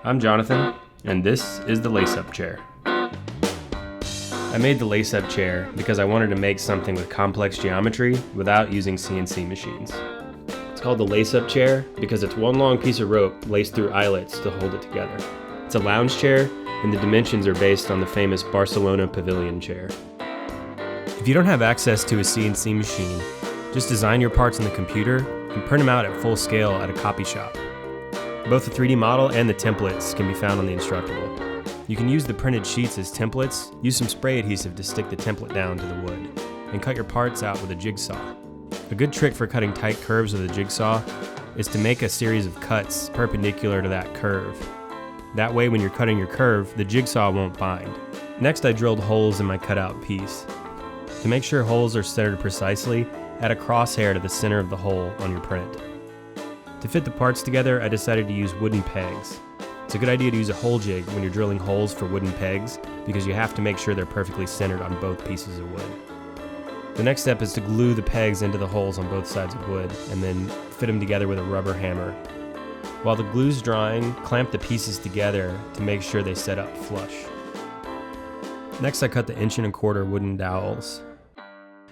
I'm Jonathan, and this is the lace-up chair. I made the lace-up chair because I wanted to make something with complex geometry without using CNC machines. It's called the lace-up chair because it's one long piece of rope laced through eyelets to hold it together. It's a lounge chair, and the dimensions are based on the famous Barcelona pavilion chair. If you don't have access to a CNC machine, just design your parts in the computer and print them out at full scale at a copy shop. Both the 3D model and the templates can be found on the Instructable. You can use the printed sheets as templates, use some spray adhesive to stick the template down to the wood, and cut your parts out with a jigsaw. A good trick for cutting tight curves with a jigsaw is to make a series of cuts perpendicular to that curve. That way when you're cutting your curve, the jigsaw won't bind. Next, I drilled holes in my cutout piece. To make sure holes are centered precisely, add a crosshair to the center of the hole on your print. To fit the parts together, I decided to use wooden pegs. It's a good idea to use a hole jig when you're drilling holes for wooden pegs because you have to make sure they're perfectly centered on both pieces of wood. The next step is to glue the pegs into the holes on both sides of wood and then fit them together with a rubber hammer. While the glue's drying, clamp the pieces together to make sure they set up flush. Next, I cut the 1¼ inch wooden dowels.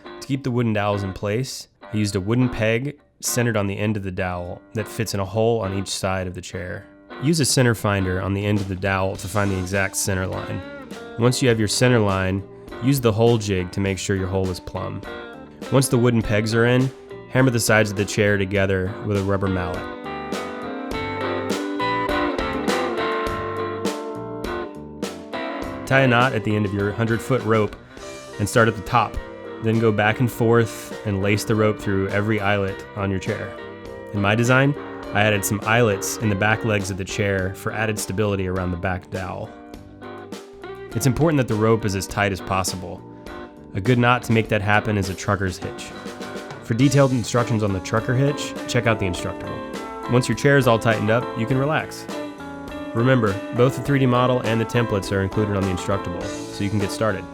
To keep the wooden dowels in place, I used a wooden peg centered on the end of the dowel that fits in a hole on each side of the chair. Use a center finder on the end of the dowel to find the exact center line. Once you have your center line, use the hole jig to make sure your hole is plumb. Once the wooden pegs are in, hammer the sides of the chair together with a rubber mallet. Tie a knot at the end of your 100-foot rope and start at the top. Then go back and forth and lace the rope through every eyelet on your chair. In my design, I added some eyelets in the back legs of the chair for added stability around the back dowel. It's important that the rope is as tight as possible. A good knot to make that happen is a trucker's hitch. For detailed instructions on the trucker hitch, check out the Instructable. Once your chair is all tightened up, you can relax. Remember, both the 3D model and the templates are included on the Instructable, so you can get started.